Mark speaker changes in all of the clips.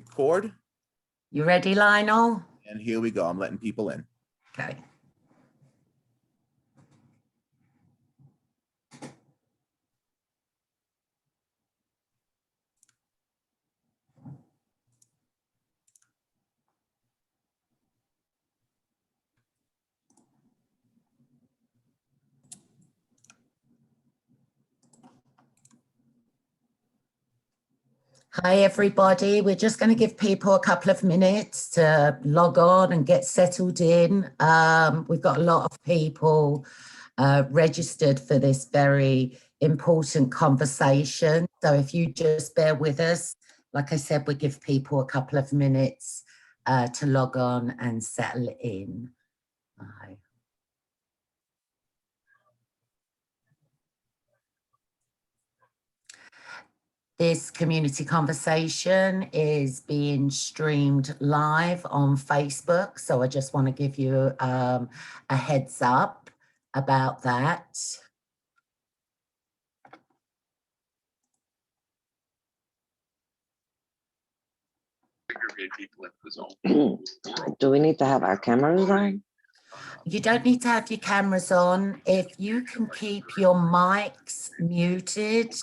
Speaker 1: record.
Speaker 2: You ready, Lionel?
Speaker 1: And here we go. I'm letting people in.
Speaker 2: Okay. Hi, everybody. We're just going to give people a couple of minutes to log on and get settled in. We've got a lot of people registered for this very important conversation. So if you just bear with us, like I said, we give people a couple of minutes to log on and settle in. Bye. This community conversation is being streamed live on Facebook. So I just want to give you a heads up about that.
Speaker 3: Do we need to have our cameras on?
Speaker 2: You don't need to have your cameras on. If you can keep your mics muted,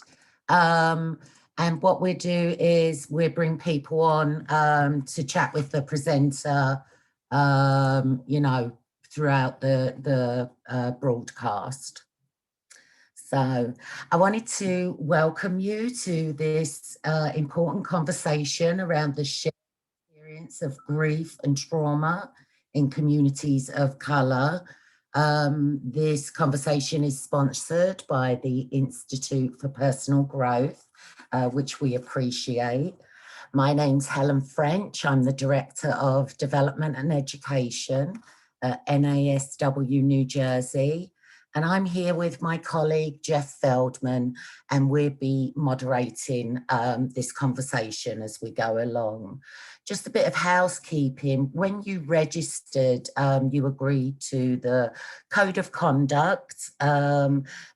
Speaker 2: and what we do is we bring people on to chat with the presenter, you know, throughout the broadcast. So I wanted to welcome you to this important conversation around the shared experience of grief and trauma in communities of colour. This conversation is sponsored by the Institute for Personal Growth, which we appreciate. My name's Helen French. I'm the Director of Development and Education at NASW New Jersey. And I'm here with my colleague, Jeff Feldman, and we'll be moderating this conversation as we go along. Just a bit of housekeeping. When you registered, you agreed to the Code of Conduct.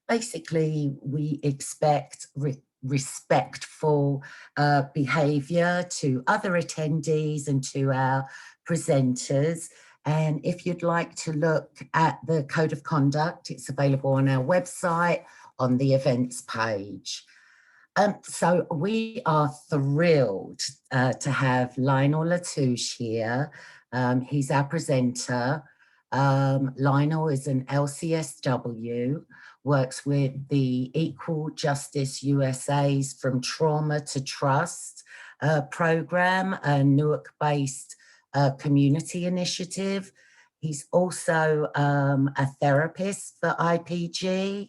Speaker 2: Basically, we expect respectful behaviour to other attendees and to our presenters. And if you'd like to look at the Code of Conduct, it's available on our website on the events page. So we are thrilled to have Lionel Latouche here. He's our presenter. Lionel is an LCSW, works with the Equal Justice USA's From Trauma to Trust program, a Newark-based community initiative. He's also a therapist for IPG,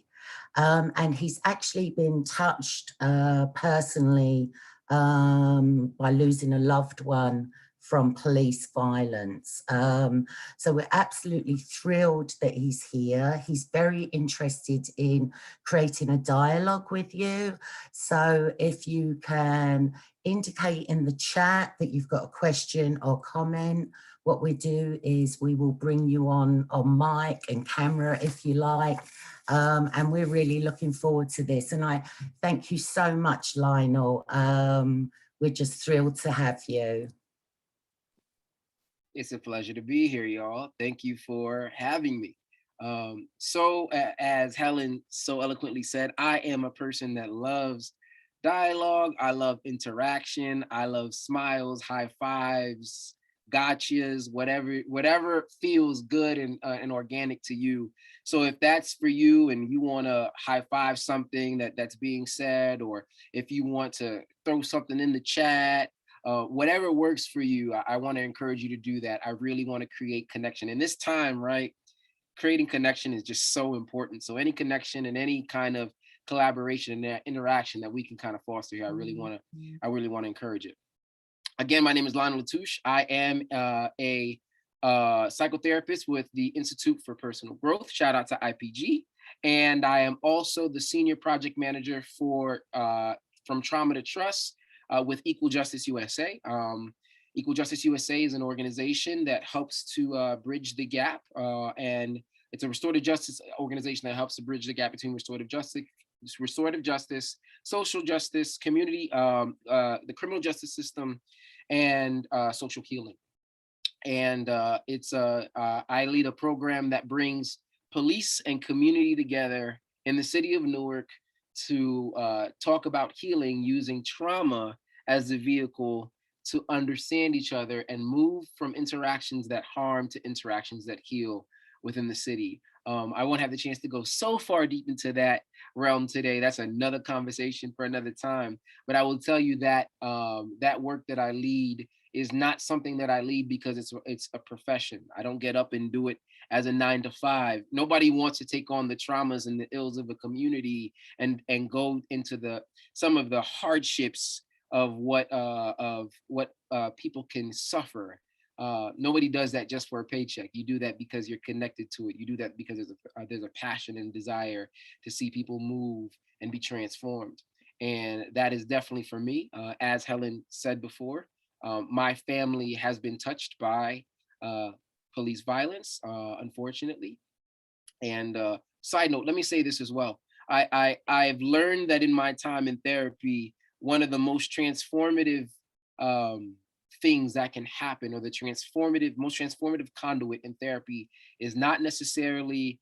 Speaker 2: and he's actually been touched personally by losing a loved one from police violence. So we're absolutely thrilled that he's here. He's very interested in creating a dialogue with you. So if you can indicate in the chat that you've got a question or comment, what we do is we will bring you on mic and camera if you like. And we're really looking forward to this. And I thank you so much, Lionel. We're just thrilled to have you.
Speaker 4: It's a pleasure to be here, y'all. Thank you for having me. So as Helen so eloquently said, I am a person that loves dialogue. I love interaction. I love smiles, high fives, gotchas, whatever feels good and organic to you. So if that's for you and you want to high five something that's being said, or if you want to throw something in the chat, whatever works for you, I want to encourage you to do that. I really want to create connection. In this time, right, creating connection is just so important. So any connection and any kind of collaboration and interaction that we can kind of foster here, I really want to encourage it. Again, my name is Lionel Latouche. I am a psychotherapist with the Institute for Personal Growth. Shout out to IPG. And I am also the senior project manager for From Trauma to Trust with Equal Justice USA. Equal Justice USA is an organization that helps to bridge the gap, and it's a restorative justice organization that helps to bridge the gap between restorative justice, social justice, community, the criminal justice system, and social healing. And I lead a program that brings police and community together in the city of Newark to talk about healing using trauma as the vehicle to understand each other and move from interactions that harm to interactions that heal within the city. I won't have the chance to go so far deep into that realm today. That's another conversation for another time. But I will tell you that that work that I lead is not something that I lead because it's a profession. I don't get up and do it as a 9 to 5. Nobody wants to take on the traumas and the ills of a community and go into some of the hardships of what people can suffer. Nobody does that just for a paycheck. You do that because you're connected to it. You do that because there's a passion and desire to see people move and be transformed. And that is definitely for me. As Helen said before, my family has been touched by police violence, unfortunately. And side note, let me say this as well. I've learned that in my time in therapy, one of the most transformative things that can happen, or the most transformative conduit in therapy, is not necessarily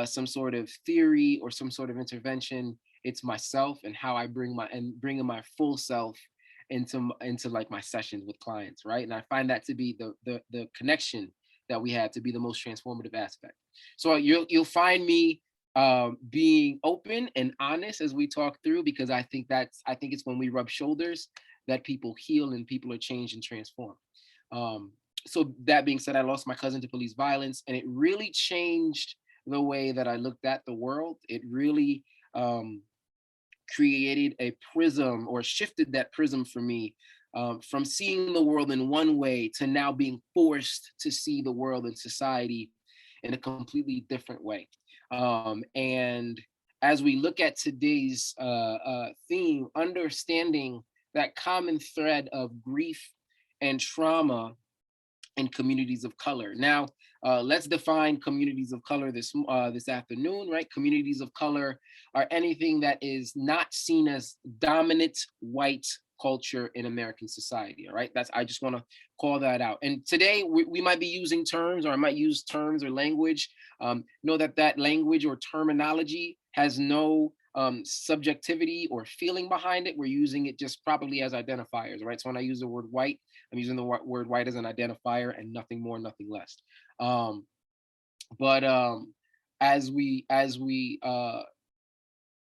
Speaker 4: some sort of theory or some sort of intervention. It's myself and how I bringing my full self into like my sessions with clients, right? And I find that to be the connection that we have to be the most transformative aspect. So you'll find me being open and honest as we talk through, because I think it's when we rub shoulders that people heal and people are changed and transformed. So that being said, I lost my cousin to police violence, and it really changed the way that I looked at the world. It really created a prism, or shifted that prism for me, from seeing the world in one way to now being forced to see the world and society in a completely different way. And as we look at today's theme, understanding that common thread of grief and trauma in communities of color. Now, let's define communities of color this afternoon, right? Communities of color are anything that is not seen as dominant white culture in American society, all right? I just want to call that out. And today we might be using terms, or I might use terms or language. Know that language or terminology has no subjectivity or feeling behind it. We're using it just properly as identifiers, right? So when I use the word white, I'm using the word white as an identifier and nothing more, nothing less. But as we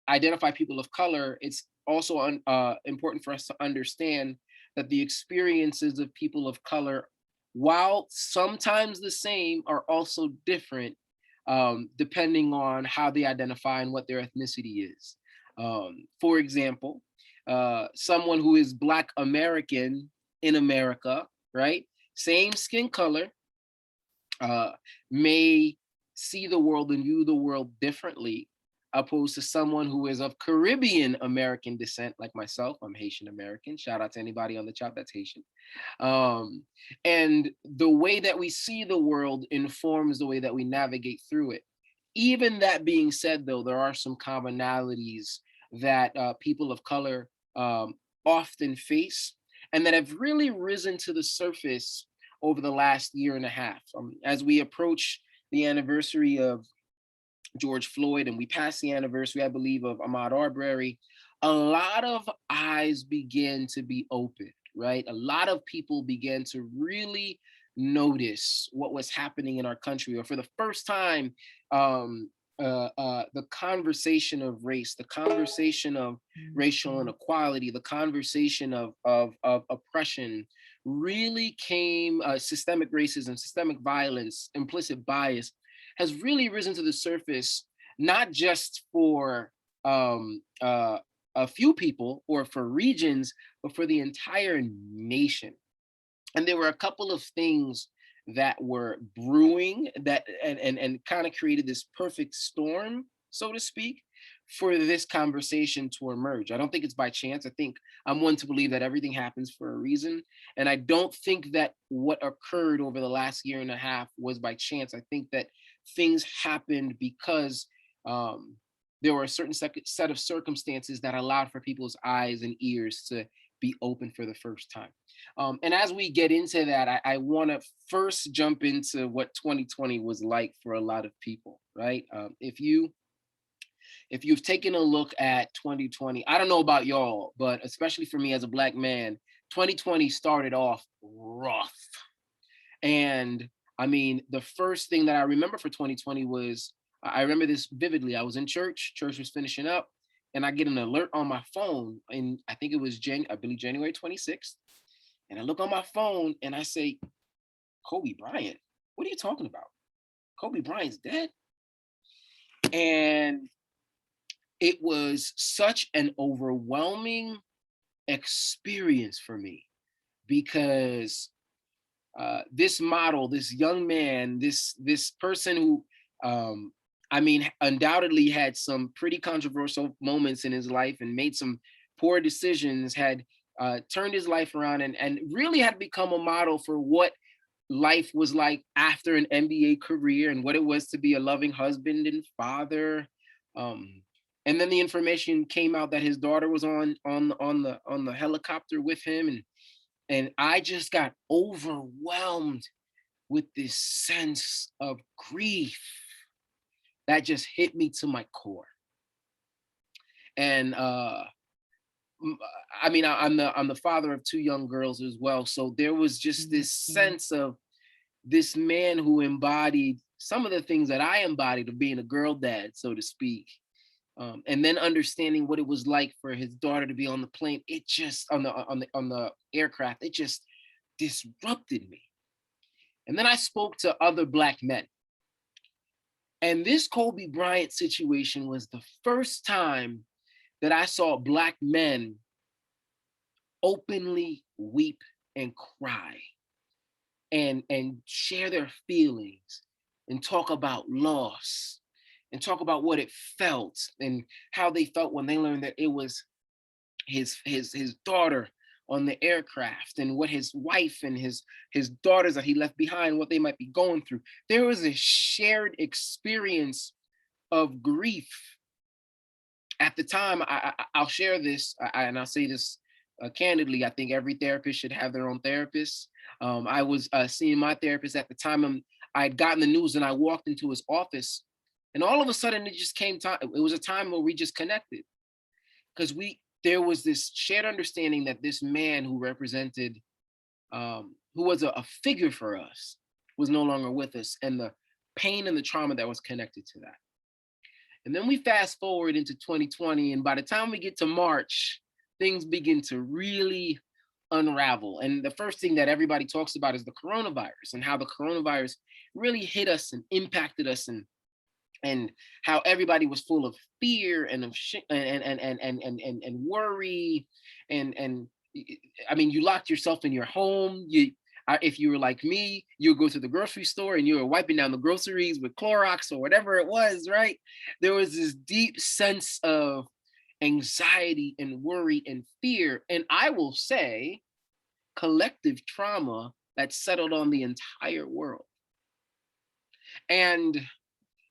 Speaker 4: identify people of color, it's also important for us to understand that the experiences of people of color, while sometimes the same, are also different, depending on how they identify and what their ethnicity is. For example, someone who is Black American in America, right? Same skin color, may see the world and view the world differently, opposed to someone who is of Caribbean American descent, like myself. I'm Haitian American. Shout out to anybody on the chat that's Haitian. And the way that we see the world informs the way that we navigate through it. Even that being said, though, there are some commonalities that people of color often face, and that have really risen to the surface over the last year and a half. As we approach the anniversary of George Floyd, and we pass the anniversary, I believe, of Ahmaud Arbery, a lot of eyes began to be opened, right? A lot of people began to really notice what was happening in our country, or for the first time, the conversation of race, the conversation of racial inequality, the conversation of oppression really came, systemic racism, systemic violence, implicit bias, has really risen to the surface, not just for a few people or for regions, but for the entire nation. And there were a couple of things that were brewing that and kind of created this perfect storm, so to speak, for this conversation to emerge. I don't think it's by chance. I think I'm one to believe that everything happens for a reason. And I don't think that what occurred over the last year and a half was by chance. I think that things happened because there were a certain set of circumstances that allowed for people's eyes and ears to be open for the first time. And as we get into that, I want to first jump into what 2020 was like for a lot of people, right? If you've taken a look at 2020, I don't know about y'all, but especially for me as a Black man, 2020 started off rough. And I mean, the first thing that I remember for 2020 was, I remember this vividly. I was in church was finishing up, and I get an alert on my phone, and I think it was I believe January 26th. And I look on my phone and I say, Kobe Bryant, what are you talking about? Kobe Bryant's dead? And it was such an overwhelming experience for me, because this model, this young man, this person who, I mean, undoubtedly had some pretty controversial moments in his life and made some poor decisions, had turned his life around, and really had become a model for what life was like after an NBA career and what it was to be a loving husband and father. And then the information came out that his daughter was on the helicopter with him, and I just got overwhelmed with this sense of grief that just hit me to my core. And I mean, I'm the father of 2 young girls as well, so there was just this sense of this man who embodied some of the things that I embodied of being a girl dad, so to speak. And then understanding what it was like for his daughter to be on the plane, it just on the aircraft, it just disrupted me. And then I spoke to other Black men. And this Kobe Bryant situation was the first time that I saw Black men openly weep and cry and share their feelings and talk about loss and talk about what it felt and how they felt when they learned that it was his daughter on the aircraft, and what his wife and his daughters that he left behind, what they might be going through. There was a shared experience of grief. At the time, I'll share this, and I'll say this candidly, I think every therapist should have their own therapist. I was seeing my therapist at the time. I had gotten the news and I walked into his office, and all of a sudden it just came time. It was a time where we just connected, because there was this shared understanding that this man who represented, who was a figure for us, was no longer with us, and the pain and the trauma that was connected to that. And then we fast forward into 2020, and by the time we get to March, things begin to really unravel. And the first thing that everybody talks about is the coronavirus, and how the coronavirus really hit us and impacted us, and how everybody was full of fear and of and worry, and I mean, you locked yourself in your home. If you were like me, you would go to the grocery store and you were wiping down the groceries with Clorox or whatever it was, right? There was this deep sense of anxiety and worry and fear, and I will say collective trauma that settled on the entire world. And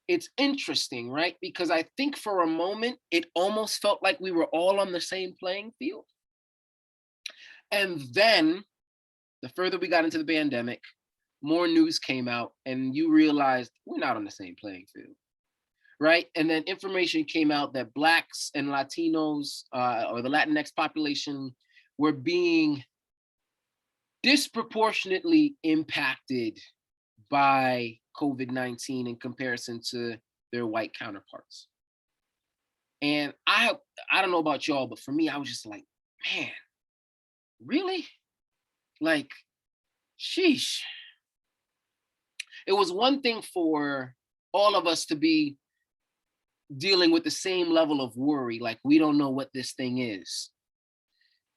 Speaker 4: it's interesting, right? Because I think for a moment, it almost felt like we were all on the same playing field. And then the further we got into the pandemic, more news came out, and you realized we're not on the same playing field, right? And then information came out that Blacks and Latinos, or the Latinx population, were being disproportionately impacted by COVID-19 in comparison to their white counterparts. And I don't know about y'all, but for me, I was just like, man, really? Like, sheesh. It was one thing for all of us to be dealing with the same level of worry, like we don't know what this thing is.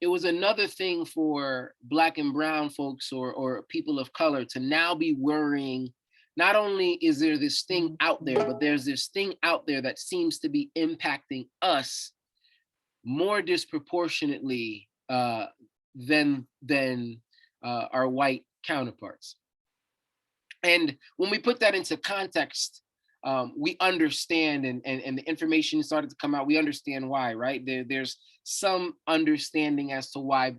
Speaker 4: It was another thing for Black and brown folks or people of color to now be worrying. Not only is there this thing out there, but there's this thing out there that seems to be impacting us more disproportionately than our white counterparts. And when we put that into context, we understand, and the information started to come out. We understand why, right? There's some understanding as to why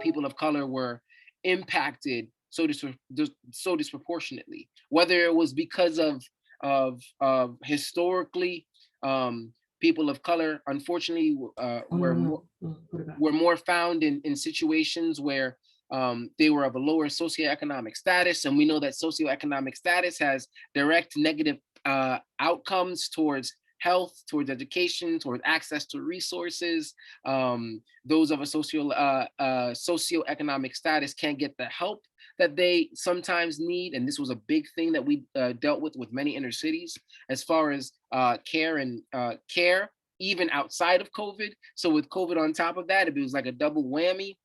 Speaker 4: people of color were impacted so disproportionately, whether it was because of historically, people of color, unfortunately, were more found in situations where they were of a lower socioeconomic status. And we know that socioeconomic status has direct negative outcomes towards health, towards education, towards access to resources. Those of a socioeconomic status can't get the help that they sometimes need. And this was a big thing that we dealt with many inner cities as far as care, even outside of COVID. So with COVID on top of that, it was like a double whammy.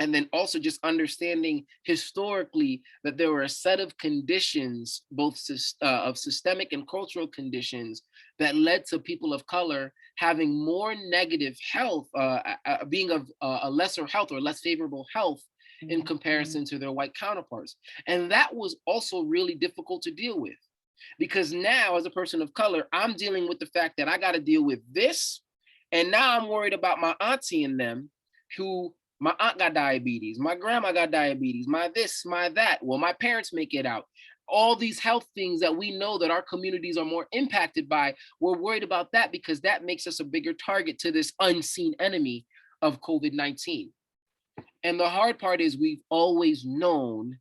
Speaker 4: And then also just understanding historically that there were a set of conditions, both of systemic and cultural conditions, that led to people of color having more negative health, being of a lesser health or less favorable health in comparison to their white counterparts. And that was also really difficult to deal with, because now as a person of color, I'm dealing with the fact that I got to deal with this. And now I'm worried about my auntie and them, who my aunt got diabetes, my grandma got diabetes, my this, my that. Well, my parents make it out. All these health things that we know that our communities are more impacted by, we're worried about that because that makes us a bigger target to this unseen enemy of COVID-19. And the hard part is we've always known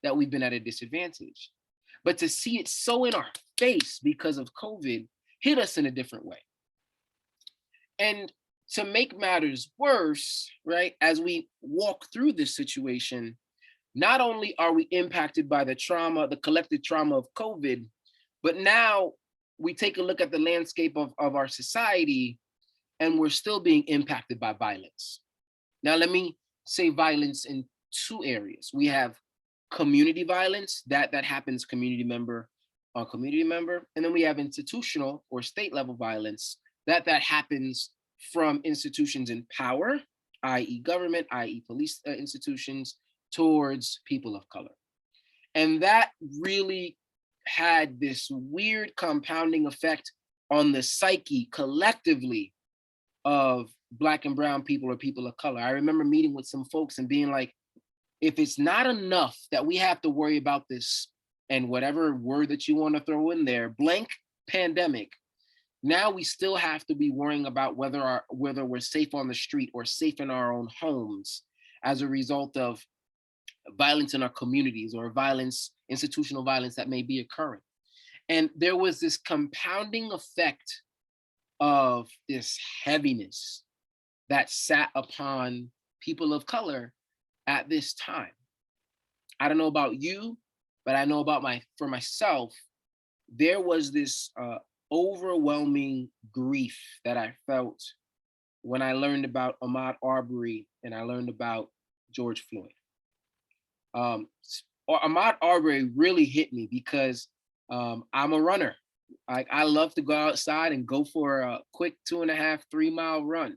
Speaker 4: that we've been at a disadvantage. But to see it so in our face because of COVID hit us in a different way. And to make matters worse, right, as we walk through this situation, not only are we impacted by the trauma, the collective trauma of COVID, but now we take a look at the landscape of our society and we're still being impacted by violence. Now, let me say violence in two areas. We have community violence, that happens community member on community member, and then we have institutional or state level violence, that happens from institutions in power, i.e. government, i.e. police institutions, towards people of color. And that really had this weird compounding effect on the psyche collectively of Black and brown people or people of color. I remember meeting with some folks and being like, if it's not enough that we have to worry about this, and whatever word that you want to throw in there, blank pandemic, now we still have to be worrying about whether we're safe on the street or safe in our own homes as a result of violence in our communities or violence, institutional violence that may be occurring. And there was this compounding effect of this heaviness that sat upon people of color at this time. I don't know about you, but I know about for myself, there was this overwhelming grief that I felt when I learned about Ahmaud Arbery and I learned about George Floyd. Ahmaud Arbery really hit me because I'm a runner. I love to go outside and go for a quick 2.5, 3 mile run.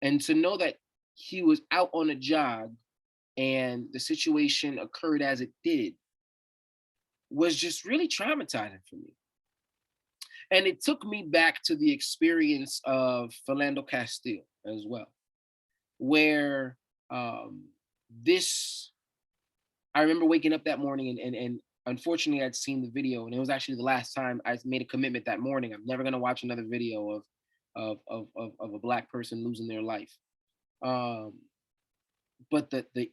Speaker 4: And to know that he was out on a jog and the situation occurred as it did was just really traumatizing for me. And it took me back to the experience of Philando Castile as well, where I remember waking up that morning and unfortunately I'd seen the video, and it was actually the last time I made a commitment that morning. I'm never gonna watch another video of a Black person losing their life. But the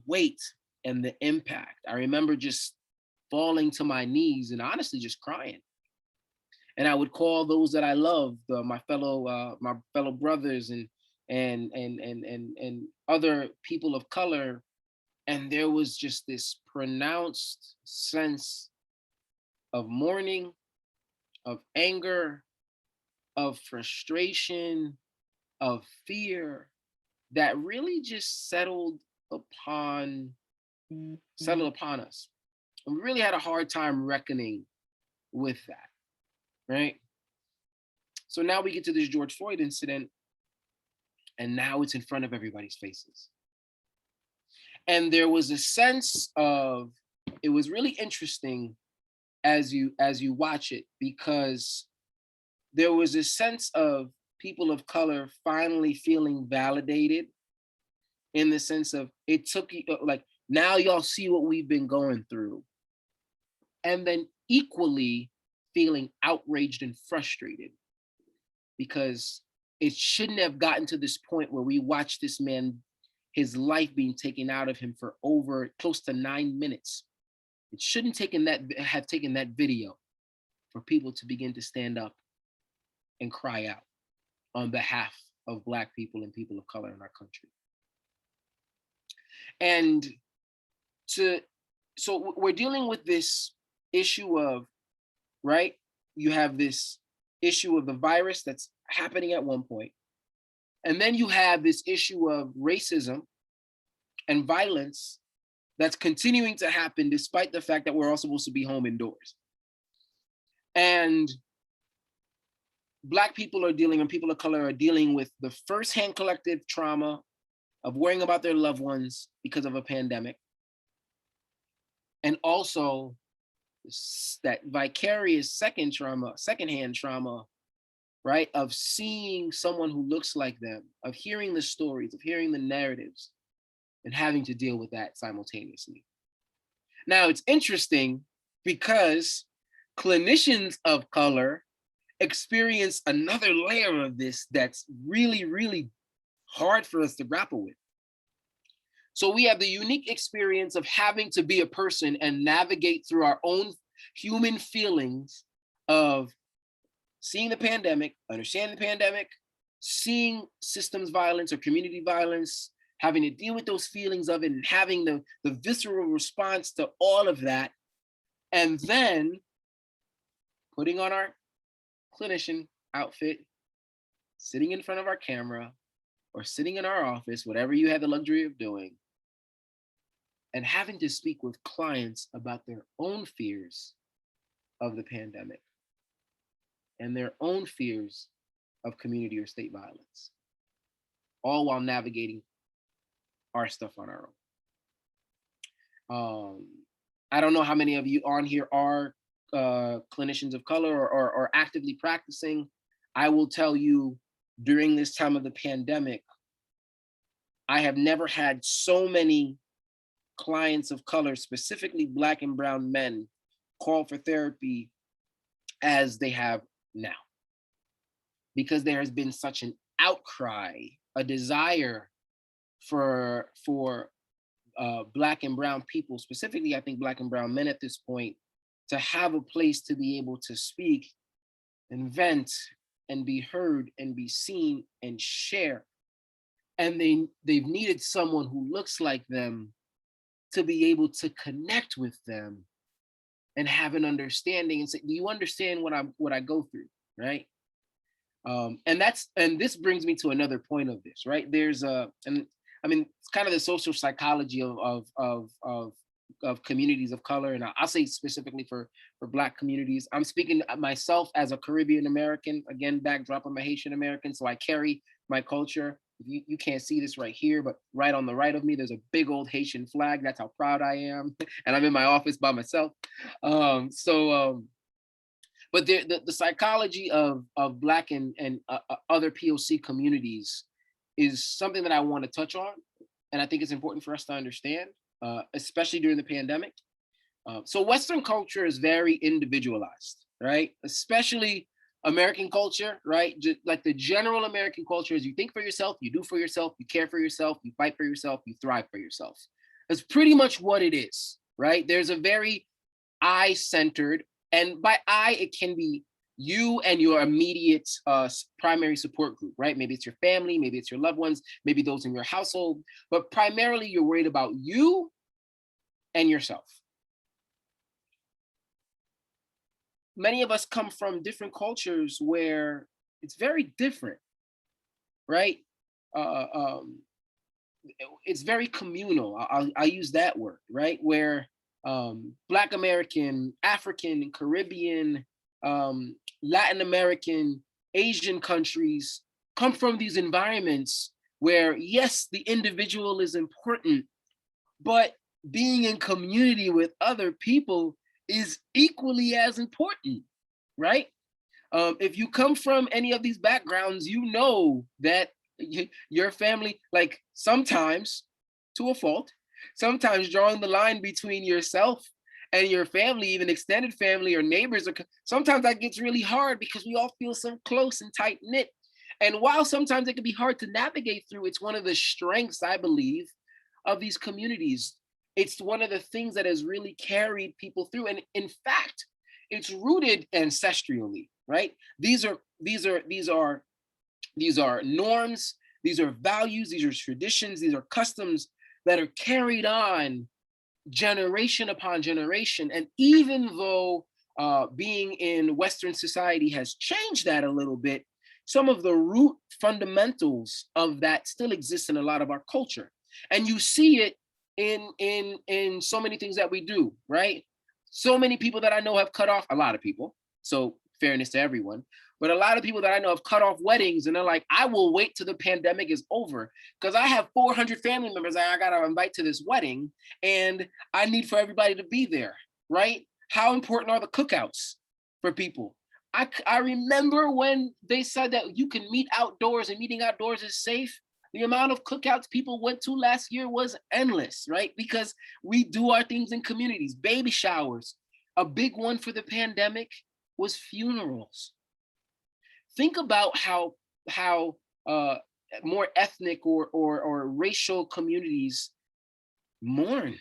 Speaker 4: weight and the impact, I remember just falling to my knees and honestly just crying. And I would call those that I loved, my fellow brothers and other people of color, and there was just this pronounced sense of mourning, of anger, of frustration, of fear that really just settled upon us. And we really had a hard time reckoning with that. Right? So now we get to this George Floyd incident, and now it's in front of everybody's faces. And there was a sense of, it was really interesting as you watch it, because there was a sense of people of color finally feeling validated in the sense of it took like, now y'all see what we've been going through. And then equally feeling outraged and frustrated because it shouldn't have gotten to this point where we watched this man, his life being taken out of him for over close to 9 minutes. It shouldn't have taken that video for people to begin to stand up and cry out on behalf of Black people and people of color in our country. And so we're dealing with this issue of, right? You have this issue of the virus that's happening at one point. And then you have this issue of racism and violence that's continuing to happen despite the fact that we're all supposed to be home indoors. And Black people are dealing, and people of color are dealing with the firsthand collective trauma of worrying about their loved ones because of a pandemic. And also that vicarious secondhand trauma, right? Of seeing someone who looks like them, of hearing the stories, of hearing the narratives, and having to deal with that simultaneously. Now, it's interesting because clinicians of color experience another layer of this that's really, really hard for us to grapple with. So we have the unique experience of having to be a person and navigate through our own human feelings of seeing the pandemic, understanding the pandemic, seeing systems violence or community violence, having to deal with those feelings of it and having the visceral response to all of that, and then putting on our clinician outfit, sitting in front of our camera, or sitting in our office, whatever you have the luxury of doing, and having to speak with clients about their own fears of the pandemic and their own fears of community or state violence, all while navigating our stuff on our own. I don't know how many of you on here are clinicians of color or actively practicing. I will tell you, during this time of the pandemic, I have never had so many clients of color, specifically Black and brown men, call for therapy as they have now. Because there has been such an outcry, a desire for Black and brown people, specifically I think Black and brown men at this point, to have a place to be able to speak and vent and be heard and be seen and share. And they've needed someone who looks like them to be able to connect with them and have an understanding and say, do you understand what I go through, right? And this brings me to another point of this, right? There's it's kind of the social psychology of communities of color, and I'll say specifically for Black communities. I'm speaking myself as a Caribbean American, again, backdrop, I'm a Haitian American, so I carry my culture. You can't see this right here, but right on the right of me, there's a big old Haitian flag. That's how proud I am. And I'm in my office by myself. But the psychology of Black and other POC communities is something that I want to touch on. And I think it's important for us to understand, especially during the pandemic. So Western culture is very individualized, right? Especially American culture, right? Like the general American culture is you think for yourself, you do for yourself, you care for yourself, you fight for yourself, you thrive for yourself. That's pretty much what it is, right? There's a very I-centered, and by I, it can be you and your immediate primary support group, right? Maybe it's your family, maybe it's your loved ones, maybe those in your household, but primarily you're worried about you and yourself. Many of us come from different cultures where it's very different, right? It's very communal. I'll use that word, right? Where Black American, African, Caribbean, Latin American, Asian countries come from these environments where, yes, the individual is important, but being in community with other people is equally as important, right? If you come from any of these backgrounds, you know that your family, like sometimes to a fault, sometimes drawing the line between yourself and your family, even extended family or neighbors, or sometimes that gets really hard because we all feel so close and tight knit. And while sometimes it can be hard to navigate through, it's one of the strengths, I believe, of these communities. It's one of the things that has really carried people through. And in fact, it's rooted ancestrally, right? These are norms, these are values, these are traditions, these are customs that are carried on generation upon generation. And even though being in Western society has changed that a little bit, some of the root fundamentals of that still exist in a lot of our culture. And you see it in so many things that we do, right? So many people that I know have cut off, a lot of people, so fairness to everyone, but a lot of people that I know have cut off weddings, and they're like, I will wait till the pandemic is over because I have 400 family members that I gotta invite to this wedding, and I need for everybody to be there, right? How important are the cookouts for people? I remember when they said that you can meet outdoors and meeting outdoors is safe. The amount of cookouts people went to last year was endless, right? Because we do our things in communities, baby showers. A big one for the pandemic was funerals. Think about how more ethnic or racial communities mourn,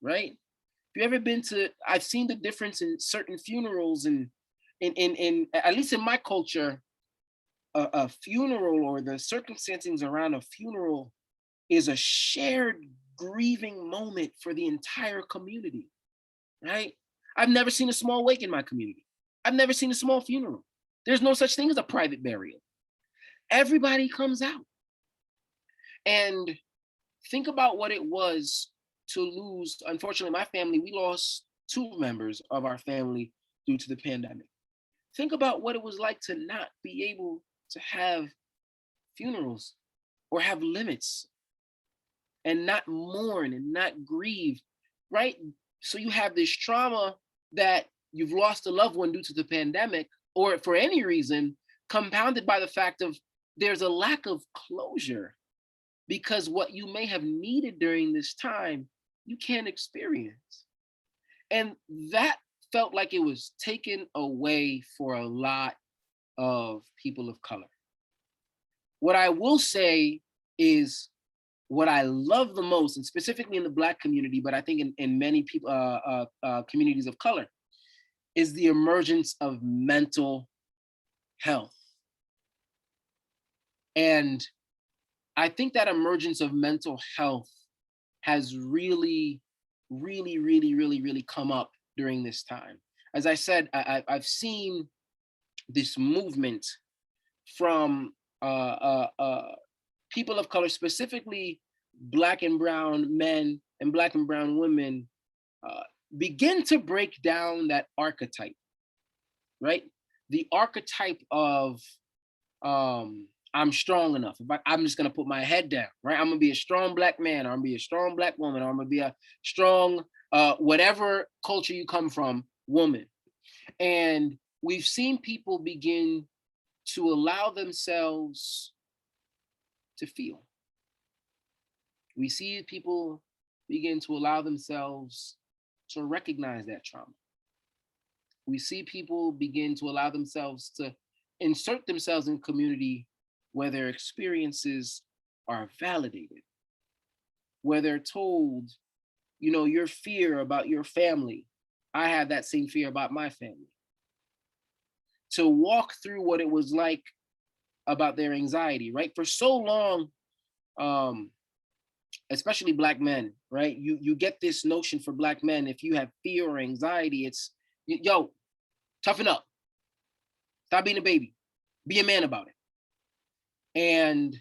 Speaker 4: right? If you ever been to, I've seen the difference in certain funerals, and in at least in my culture, a funeral or the circumstances around a funeral is a shared grieving moment for the entire community, right? I've never seen a small wake in my community. I've never seen a small funeral. There's no such thing as a private burial. Everybody comes out. And think about what it was to lose. Unfortunately, my family, we lost 2 members of our family due to the pandemic. Think about what it was like to not be able to have funerals or have limits and not mourn and not grieve, right? So you have this trauma that you've lost a loved one due to the pandemic or for any reason, compounded by the fact of there's a lack of closure because what you may have needed during this time, you can't experience. And that felt like it was taken away for a lot of people of color. What I will say is what I love the most, and specifically in the Black community, but I think in many people, communities of color, is the emergence of mental health. And I think that emergence of mental health has really come up during this time. As I said, I've seen this movement from people of color, specifically Black and brown men and Black and brown women, begin to break down that archetype, right? The archetype of I'm strong enough. I'm just gonna put my head down, right? I'm gonna be a strong Black man, or I'm gonna be a strong Black woman, or I'm gonna be a strong, whatever culture you come from, woman. And we've seen people begin to allow themselves to feel. We see people begin to allow themselves to recognize that trauma. We see people begin to allow themselves to insert themselves in community where their experiences are validated, where they're told, you know, your fear about your family, I have that same fear about my family. To walk through what it was like about their anxiety, right? For so long, especially Black men, right? You get this notion for Black men, if you have fear or anxiety, it's, yo, toughen up. Stop being a baby. Be a man about it. And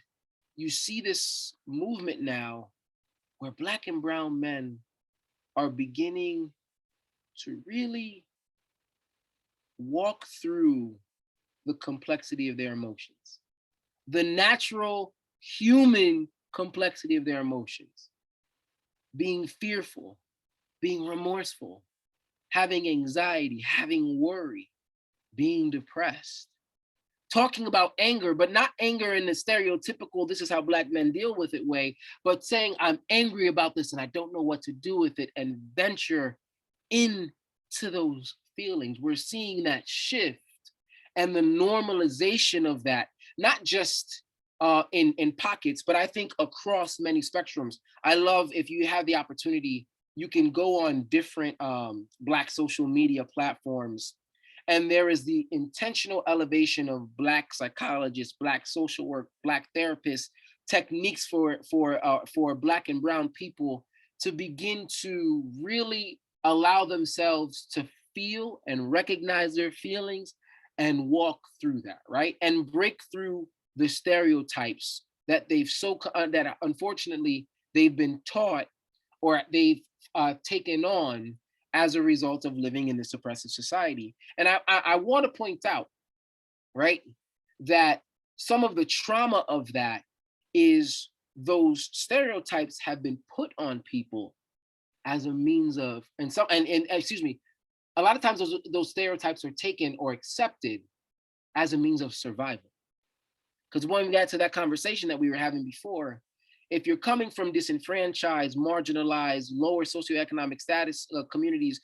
Speaker 4: you see this movement now where Black and brown men are beginning to really walk through the complexity of their emotions, the natural human complexity of their emotions, being fearful, being remorseful, having anxiety, having worry, being depressed, talking about anger, but not anger in the stereotypical, this is how Black men deal with it way, but saying, I'm angry about this and I don't know what to do with it, and venture into those feelings. We're seeing that shift and the normalization of that, not just in pockets, but I think across many spectrums. I love, if you have the opportunity, you can go on different Black social media platforms, and there is the intentional elevation of Black psychologists, Black social work, Black therapists, techniques for Black and brown people to begin to really allow themselves to feel and recognize their feelings and walk through that, right? And break through the stereotypes that that unfortunately they've been taught or they've taken on as a result of living in this oppressive society. And I want to point out, right, that some of the trauma of that is those stereotypes have been put on people as a means of, and excuse me, a lot of times those stereotypes are taken or accepted as a means of survival. Because when we got to that conversation that we were having before, if you're coming from disenfranchised, marginalized, lower socioeconomic status communities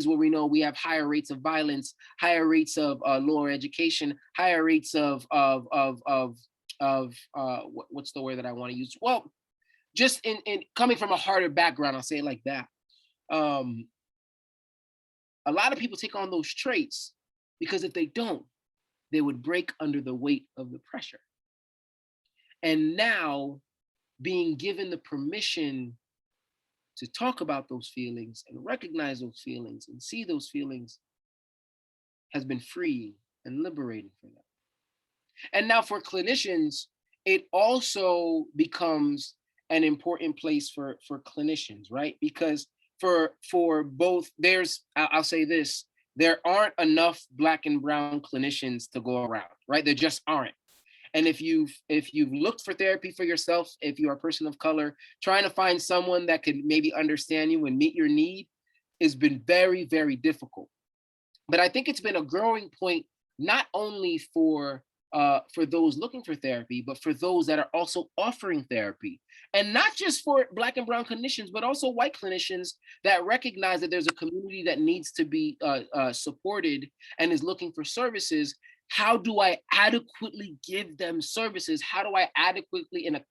Speaker 4: where we know we have higher rates of violence, higher rates of lower education, higher rates of what's the word that I want to use? Well, just in coming from a harder background, I'll say it like that. A lot of people take on those traits because if they don't, they would break under the weight of the pressure. And now being given the permission to talk about those feelings and recognize those feelings and see those feelings has been freeing and liberating for them. And now for clinicians, it also becomes an important place for clinicians, right? Because for both, I'll say this, there aren't enough Black and brown clinicians to go around, right? There just aren't. And if you've looked for therapy for yourself, if you're a person of color, trying to find someone that can maybe understand you and meet your need has been very, very difficult. But I think it's been a growing point, not only for those looking for therapy, but for those that are also offering therapy. And not just for Black and brown clinicians, but also white clinicians that recognize that there's a community that needs to be supported and is looking for services. How do I adequately give them services? How do I adequately, in a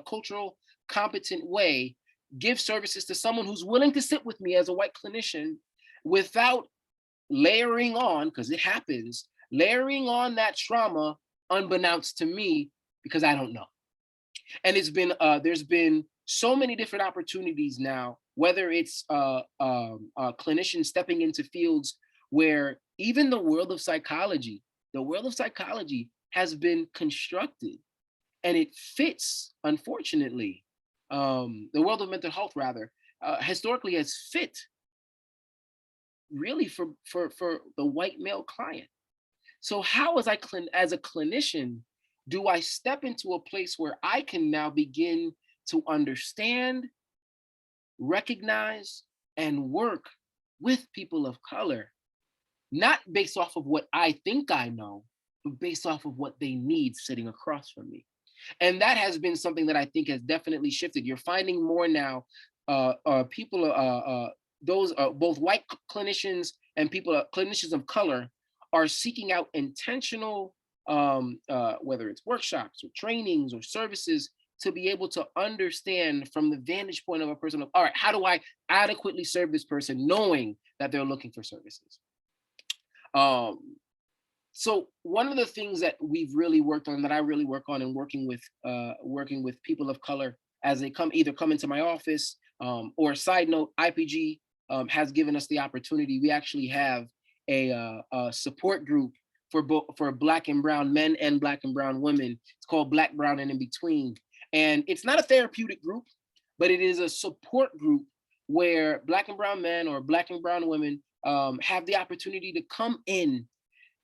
Speaker 4: cultural, competent way, give services to someone who's willing to sit with me as a white clinician without layering on, because it happens, layering on that trauma unbeknownst to me because I don't know. And it's been, there's been so many different opportunities now, whether it's clinicians stepping into fields where even the world of psychology has been constructed, and it fits, unfortunately, the world of mental health rather, historically has fit really for the white male client. So how as a clinician, do I step into a place where I can now begin to understand, recognize, and work with people of color, not based off of what I think I know, but based off of what they need sitting across from me? And that has been something that I think has definitely shifted. You're finding more now people, those both white clinicians and clinicians of color are seeking out intentional, whether it's workshops or trainings or services, to be able to understand from the vantage point of a person of, all right, how do I adequately serve this person knowing that they're looking for services? So one of the things that we've really worked on, that I really work on, and working with people of color as they come into my office, or side note, IPG has given us the opportunity. We actually have a support group for Black and brown men and Black and brown women. It's called Black, Brown, and In Between. And it's not a therapeutic group, but it is a support group where Black and brown men or Black and brown women have the opportunity to come in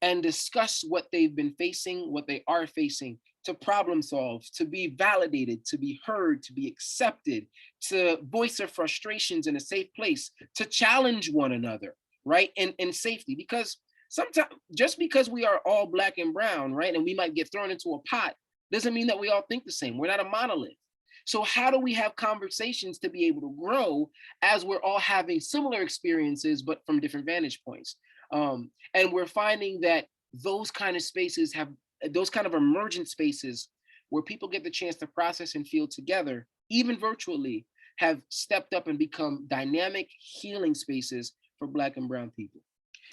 Speaker 4: and discuss what they've been facing, what they are facing, to problem solve, to be validated, to be heard, to be accepted, to voice their frustrations in a safe place, to challenge one another, right? In safety. Because sometimes just because we are all Black and brown, right, and we might get thrown into a pot, doesn't mean that we all think the same. We're not a monolith. So how do we have conversations to be able to grow as we're all having similar experiences, but from different vantage points? And we're finding that those kind of spaces have, those kind of emergent spaces where people get the chance to process and feel together, even virtually, have stepped up and become dynamic healing spaces for Black and brown people.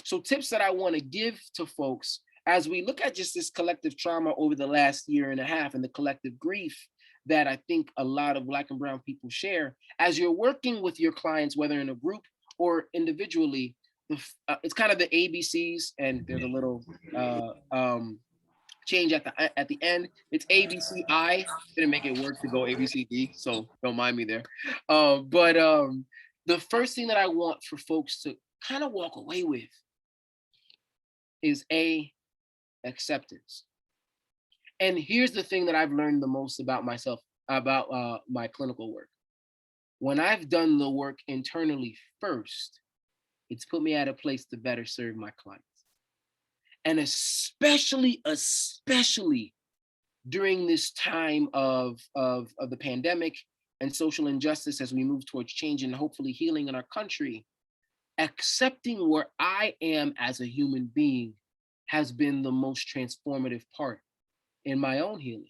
Speaker 4: So tips that I want to give to folks as we look at just this collective trauma over the last year and a half and the collective grief that I think a lot of Black and brown people share, as you're working with your clients, whether in a group or individually, it's kind of the ABCs, and there's a little change at the end. It's ABCI. Didn't make it work to go ABCD, so don't mind me there. But the first thing that I want for folks to kind of walk away with is acceptance. And here's the thing that I've learned the most about myself, about my clinical work. When I've done the work internally first, it's put me at a place to better serve my clients. And especially during this time of the pandemic and social injustice, as we move towards change and hopefully healing in our country, accepting where I am as a human being has been the most transformative part in my own healing.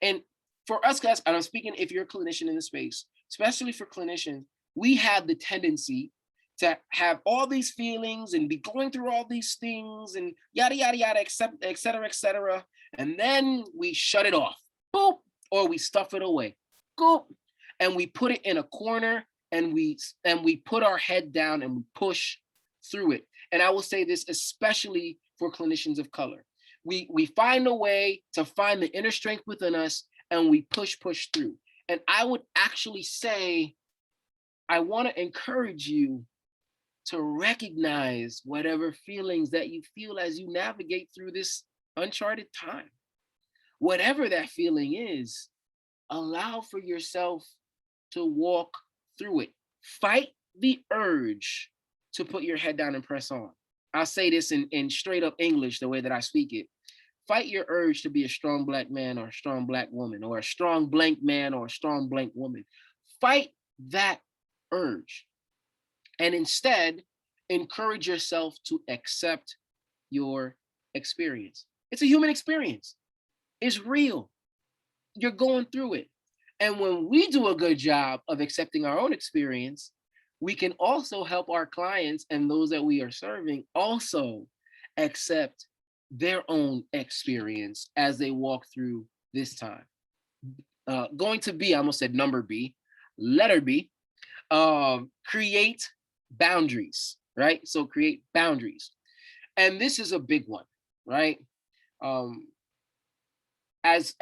Speaker 4: And for us guys, and I'm speaking if you're a clinician in the space, especially for clinicians, we have the tendency to have all these feelings and be going through all these things and yada, yada, yada, et cetera, and then we shut it off, boop, or we stuff it away, boop, and we put it in a corner and we put our head down and we push through it. And I will say this, especially for clinicians of color. We find a way to find the inner strength within us and we push through. And I would actually say, I want to encourage you to recognize whatever feelings that you feel as you navigate through this uncharted time. Whatever that feeling is, allow for yourself to walk through it. Fight the urge to put your head down and press on. I'll say this in straight up English, the way that I speak it. Fight your urge to be a strong Black man or a strong Black woman, or a strong blank man or a strong blank woman. Fight that urge. And instead, encourage yourself to accept your experience. It's a human experience. It's real. You're going through it. And when we do a good job of accepting our own experience, we can also help our clients and those that we are serving also accept their own experience as they walk through this time. Going to be, I almost said number B, letter B, create boundaries, right? So create boundaries. And this is a big one, right? As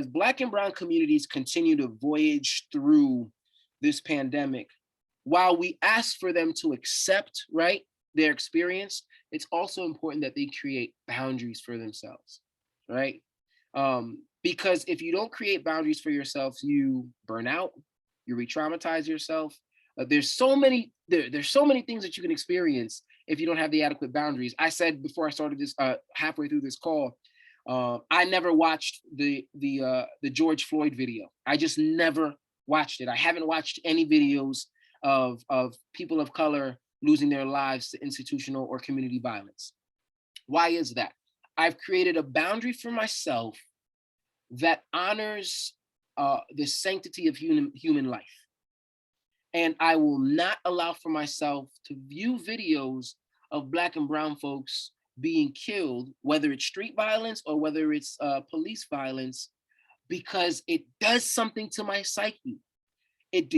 Speaker 4: Black and brown communities continue to voyage through this pandemic, while we ask for them to accept, right, their experience, it's also important that they create boundaries for themselves, right? Because if you don't create boundaries for yourself, you burn out, you re-traumatize yourself. There's so many things that you can experience if you don't have the adequate boundaries. I said before I started this, halfway through this call, I never watched the George Floyd video. I just never watched it. I haven't watched any videos of people of color losing their lives to institutional or community violence. Why is that? I've created a boundary for myself that honors the sanctity of human life. And I will not allow for myself to view videos of Black and brown folks being killed, whether it's street violence or whether it's police violence, because it does something to my psyche. It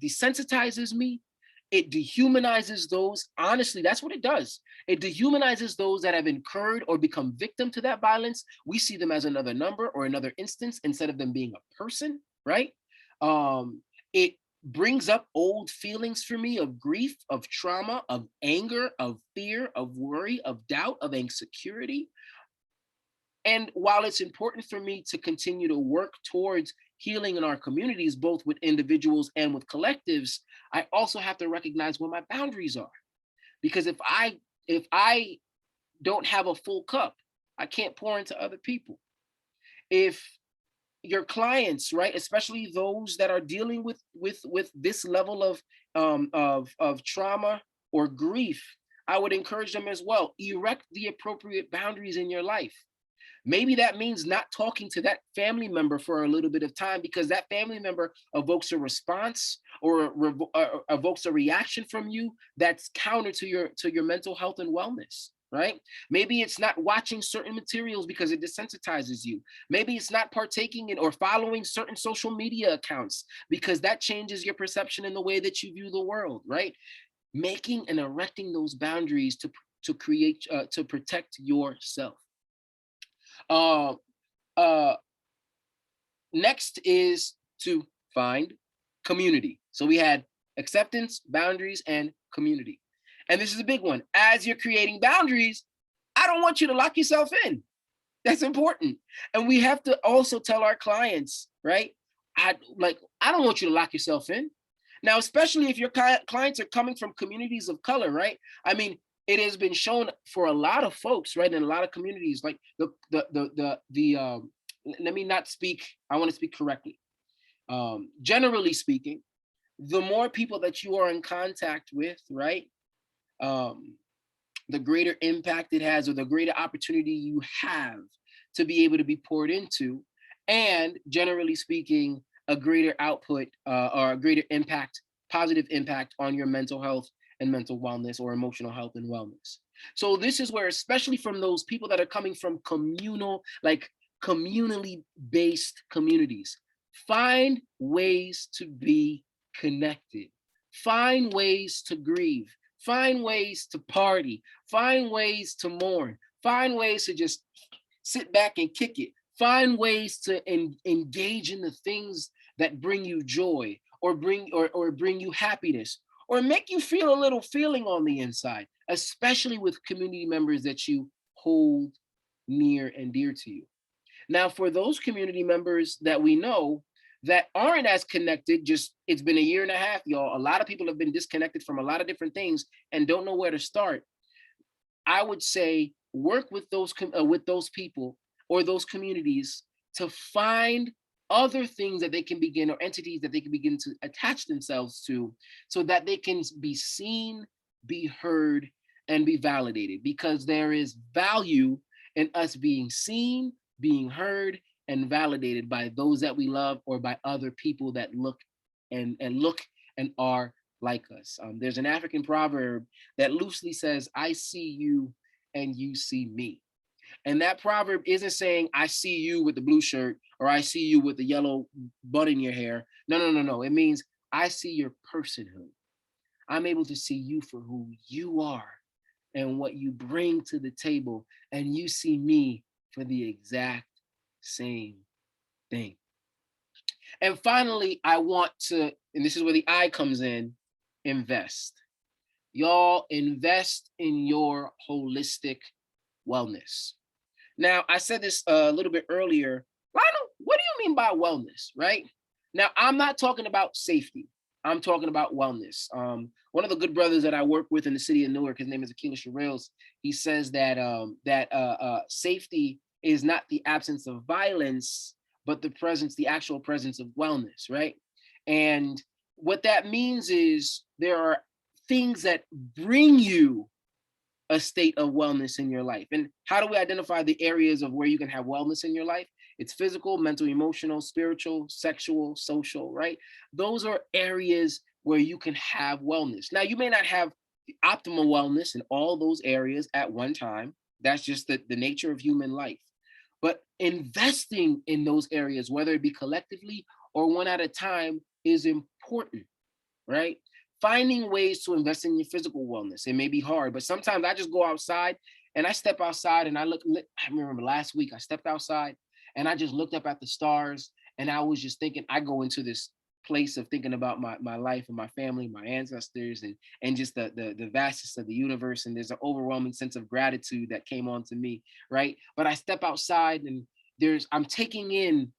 Speaker 4: desensitizes me. It dehumanizes those. Honestly, that's what it does. It dehumanizes those that have incurred or become victim to that violence. We see them as another number or another instance instead of them being a person, right? It brings up old feelings for me of grief, of trauma, of anger, of fear, of worry, of doubt, of insecurity. And while it's important for me to continue to work towards healing in our communities, both with individuals and with collectives, I also have to recognize where my boundaries are. Because if I don't have a full cup, I can't pour into other people. If your clients, right, especially those that are dealing with this level of trauma or grief, I would encourage them as well. Erect the appropriate boundaries in your life. Maybe that means not talking to that family member for a little bit of time, because that family member evokes a response or evokes a reaction from you that's counter to your mental health and wellness, right? Maybe it's not watching certain materials because it desensitizes you. Maybe it's not partaking in or following certain social media accounts because that changes your perception in the way that you view the world, right? Making and erecting those boundaries to create to protect yourself. Uh, uh, Next is to find community. So we had acceptance, boundaries, and community. And this is a big one. As you're creating boundaries, I don't want you to lock yourself in. That's important. And we have to also tell our clients, right? I don't want you to lock yourself in. Now, especially if your clients are coming from communities of color, right? I mean, it has been shown for a lot of folks, right, in a lot of communities, like let me not speak, I want to speak correctly. Generally speaking, the more people that you are in contact with, right, the greater impact it has, or the greater opportunity you have to be able to be poured into, and generally speaking, a greater output or a greater impact, positive impact on your mental health and mental wellness, or emotional health and wellness. So this is where, especially from those people that are coming from communally based communities, find ways to be connected, find ways to grieve, find ways to party, find ways to mourn, find ways to just sit back and kick it, find ways to engage in the things that bring you joy, or bring you happiness, or make you feel a little feeling on the inside, especially with community members that you hold near and dear to you. Now, for those community members that we know that aren't as connected, just, it's been a year and a half, y'all. A lot of people have been disconnected from a lot of different things and don't know where to start. I would say work with those people or those communities to find other things that they can begin, or entities that they can begin to attach themselves to, so that they can be seen, be heard, and be validated, because there is value in us being seen, being heard, and validated by those that we love, or by other people that look and are like us. There's an African proverb that loosely says, I see you and you see me. And that proverb isn't saying, I see you with the blue shirt, or I see you with the yellow bun in your hair. No. It means I see your personhood. I'm able to see you for who you are and what you bring to the table. And you see me for the exact same thing. And finally, I want to, and this is where the I comes in, invest. Y'all, invest in your holistic wellness. Now, I said this a little bit earlier. Lionel, what do you mean by wellness, right? Now, I'm not talking about safety. I'm talking about wellness. One of the good brothers that I work with in the city of Newark, his name is Akila Sherrills, he says that safety is not the absence of violence, but the actual presence of wellness, right? And what that means is there are things that bring you a state of wellness in your life. And how do we identify the areas of where you can have wellness in your life? It's physical, mental, emotional, spiritual, sexual, social, right? Those are areas where you can have wellness. Now, you may not have the optimal wellness in all those areas at one time. That's just the nature of human life. But investing in those areas, whether it be collectively or one at a time, is important, right? Finding ways to invest in your physical wellness. It may be hard, but sometimes I just go outside and I step outside and I remember last week I stepped outside and I just looked up at the stars and I was just thinking, I go into this place of thinking about my life and my family, my ancestors, and just the vastness of the universe. And there's an overwhelming sense of gratitude that came on to me, right? But I step outside and I'm taking in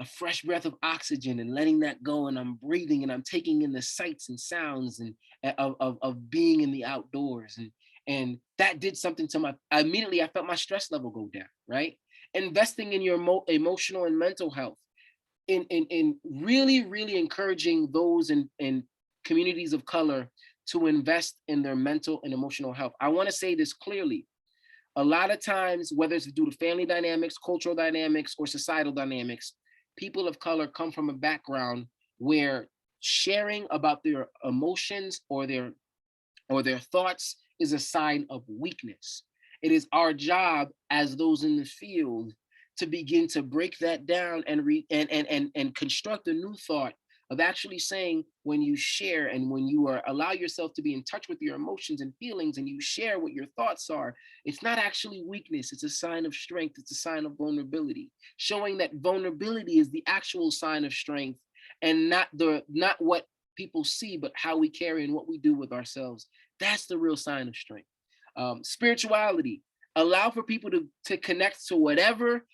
Speaker 4: a fresh breath of oxygen and letting that go, and I'm breathing and I'm taking in the sights and sounds and of being in the outdoors, and that did something to my, immediately I felt my stress level go down, right? Investing in your emotional and mental health, in really encouraging those in communities of color to invest in their mental and emotional health. I want to say this clearly. A lot of times, whether it's due to family dynamics, cultural dynamics, or societal dynamics, people of color come from a background where sharing about their emotions or their thoughts is a sign of weakness. It is our job as those in the field to begin to break that down and construct a new thought of actually saying, when you share and when you are allow yourself to be in touch with your emotions and feelings and you share what your thoughts are, it's not actually weakness, it's a sign of strength, it's a sign of vulnerability, showing that vulnerability is the actual sign of strength, and not what people see, but how we carry and what we do with ourselves. That's the real sign of strength. Spirituality, allow for people to connect to whatever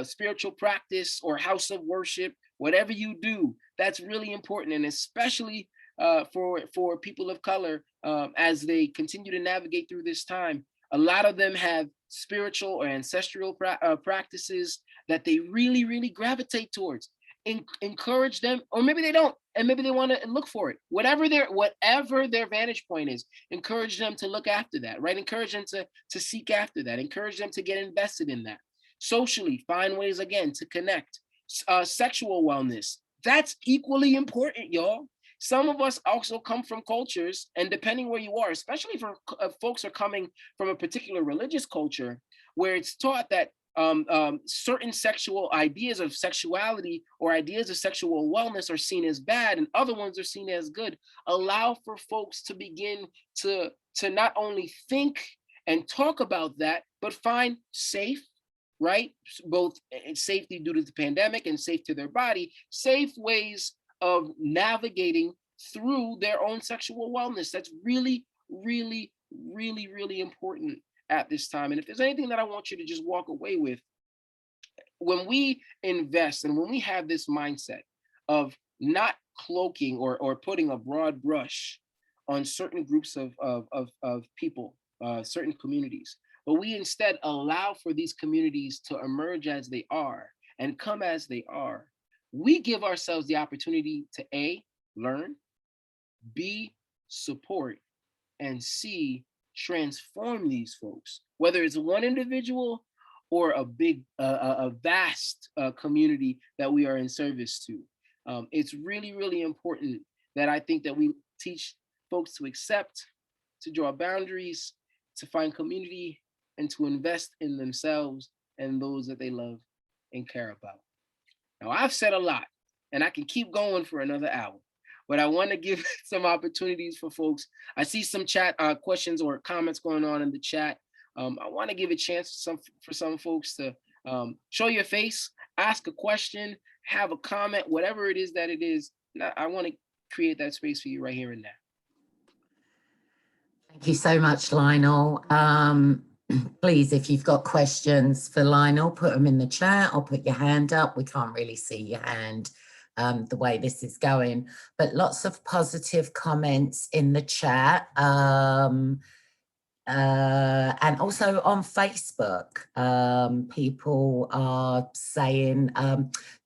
Speaker 4: spiritual practice or house of worship, whatever you do. That's really important, and especially for people of color, as they continue to navigate through this time. A lot of them have spiritual or ancestral practices that they really gravitate towards. Encourage them, or maybe they don't, and maybe they want to look for it. Whatever their vantage point is, encourage them to look after that, right? Encourage them to seek after that. Encourage them to get invested in that. Socially, find ways again to connect. Sexual wellness, that's equally important, y'all. Some of us also come from cultures, and depending where you are, especially for folks are coming from a particular religious culture, where it's taught that certain sexual ideas of sexuality or ideas of sexual wellness are seen as bad, and other ones are seen as good. Allow for folks to begin to not only think and talk about that, but find safe, right? Both safety due to the pandemic and safe to their body, safe ways of navigating through their own sexual wellness. That's really important at this time. And if there's anything that I want you to just walk away with, when we invest and when we have this mindset of not cloaking or putting a broad brush on certain groups of people, certain communities, but we instead allow for these communities to emerge as they are and come as they are, we give ourselves the opportunity to A, learn, B, support, and C, transform these folks, whether it's one individual or a vast community that we are in service to. It's really important that I think that we teach folks to accept, to draw boundaries, to find community, and to invest in themselves and those that they love and care about. Now, I've said a lot, and I can keep going for another hour, but I want to give some opportunities for folks. I see some chat questions or comments going on in the chat. I want to give a chance for some folks to show your face, ask a question, have a comment, whatever it is that it is. I want to create that space for you right here and now.
Speaker 2: Thank you so much, Lionel. Please, if you've got questions for Lionel, put them in the chat or put your hand up. We can't really see your hand the way this is going, but lots of positive comments in the chat. And also on Facebook, people are saying,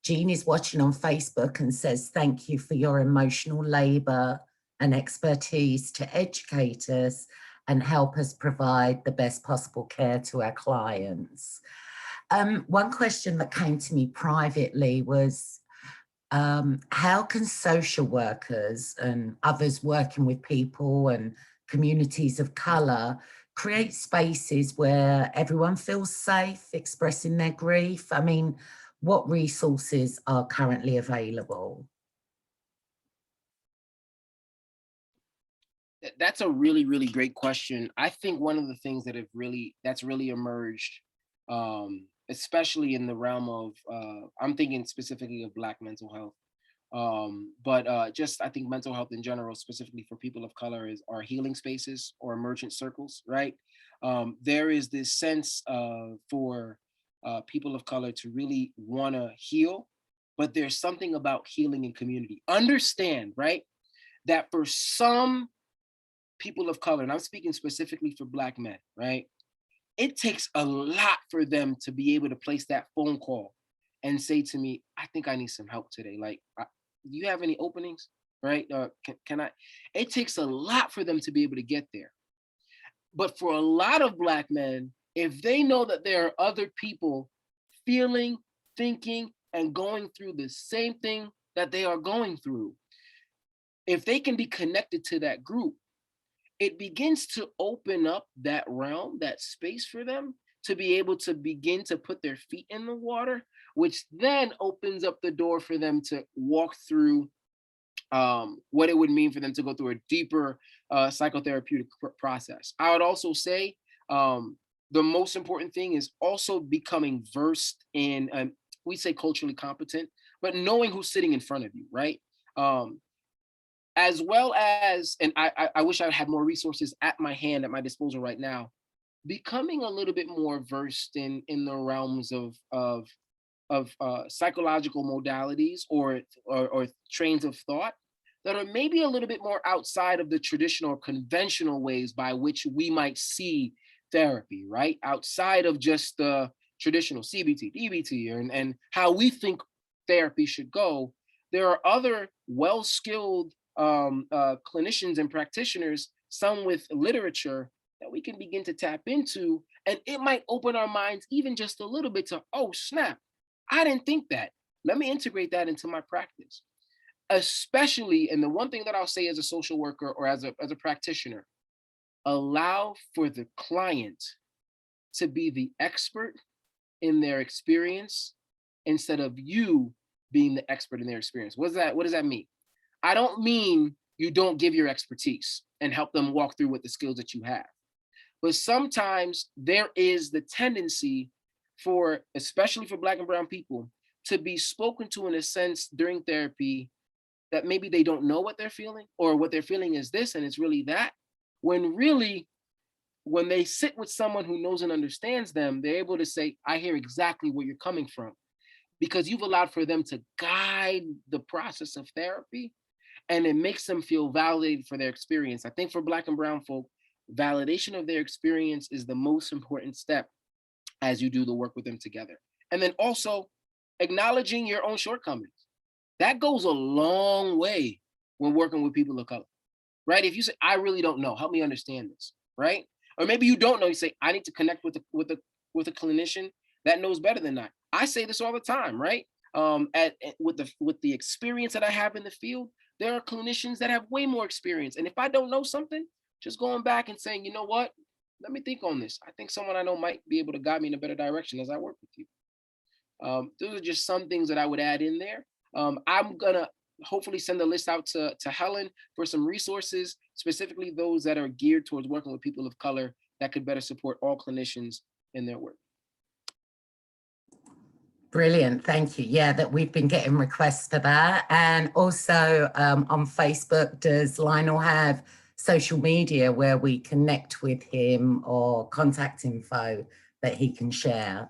Speaker 2: Jean is watching on Facebook and says, thank you for your emotional labor and expertise to educate us and help us provide the best possible care to our clients. One question that came to me privately was, how can social workers and others working with people and communities of colour create spaces where everyone feels safe expressing their grief? I mean, what resources are currently available?
Speaker 4: That's a really great question. I think one of the things that that's really emerged, especially in the realm of, I'm thinking specifically of Black mental health, but just I think mental health in general, specifically for people of color, are healing spaces or emergent circles, right? There is this sense for people of color to really want to heal, but there's something about healing in community. Understand, right, that for some people of color, and I'm speaking specifically for Black men, right, it takes a lot for them to be able to place that phone call and say to me, I think I need some help today. Like, do you have any openings, right? Can I? It takes a lot for them to be able to get there. But for a lot of Black men, if they know that there are other people feeling, thinking, and going through the same thing that they are going through, if they can be connected to that group, it begins to open up that realm, that space for them to be able to begin to put their feet in the water, which then opens up the door for them to walk through what it would mean for them to go through a deeper psychotherapeutic process. I would also say the most important thing is also becoming versed in, we say culturally competent, but knowing who's sitting in front of you, right? As well as, and I wish I had more resources at my hand, at my disposal right now, becoming a little bit more versed in the realms of psychological modalities or trains of thought that are maybe a little bit more outside of the traditional conventional ways by which we might see therapy, right? Outside of just the traditional CBT, DBT, and how we think therapy should go. There are other well-skilled clinicians and practitioners, some with literature, that we can begin to tap into, and it might open our minds even just a little bit to, oh snap, I didn't think that. Let me integrate that into my practice. Especially, and the one thing that I'll say as a social worker or as a practitioner, allow for the client to be the expert in their experience instead of you being the expert in their experience. What does that mean? I don't mean you don't give your expertise and help them walk through with the skills that you have. But sometimes there is the tendency for, especially for Black and brown people, to be spoken to in a sense during therapy that maybe they don't know what they're feeling, or what they're feeling is this and it's really that. When really, when they sit with someone who knows and understands them, they're able to say, I hear exactly where you're coming from, because you've allowed for them to guide the process of therapy, and it makes them feel validated for their experience. I think for Black and brown folk, validation of their experience is the most important step as you do the work with them together. And then also acknowledging your own shortcomings. That goes a long way when working with people of color, right? If you say, I really don't know, help me understand this, right? Or maybe you don't know, you say, I need to connect with a clinician that knows better than I. I say this all the time, right? With the experience that I have in the field, there are clinicians that have way more experience. And if I don't know something, just going back and saying, you know what, let me think on this. I think someone I know might be able to guide me in a better direction as I work with you. Those are just some things that I would add in there. I'm gonna hopefully send a list out to Helen for some resources, specifically those that are geared towards working with people of color that could better support all clinicians in their work.
Speaker 2: Brilliant, thank you. Yeah, that we've been getting requests for that. And also on Facebook, does Lionel have social media where we connect with him or contact info that he can share?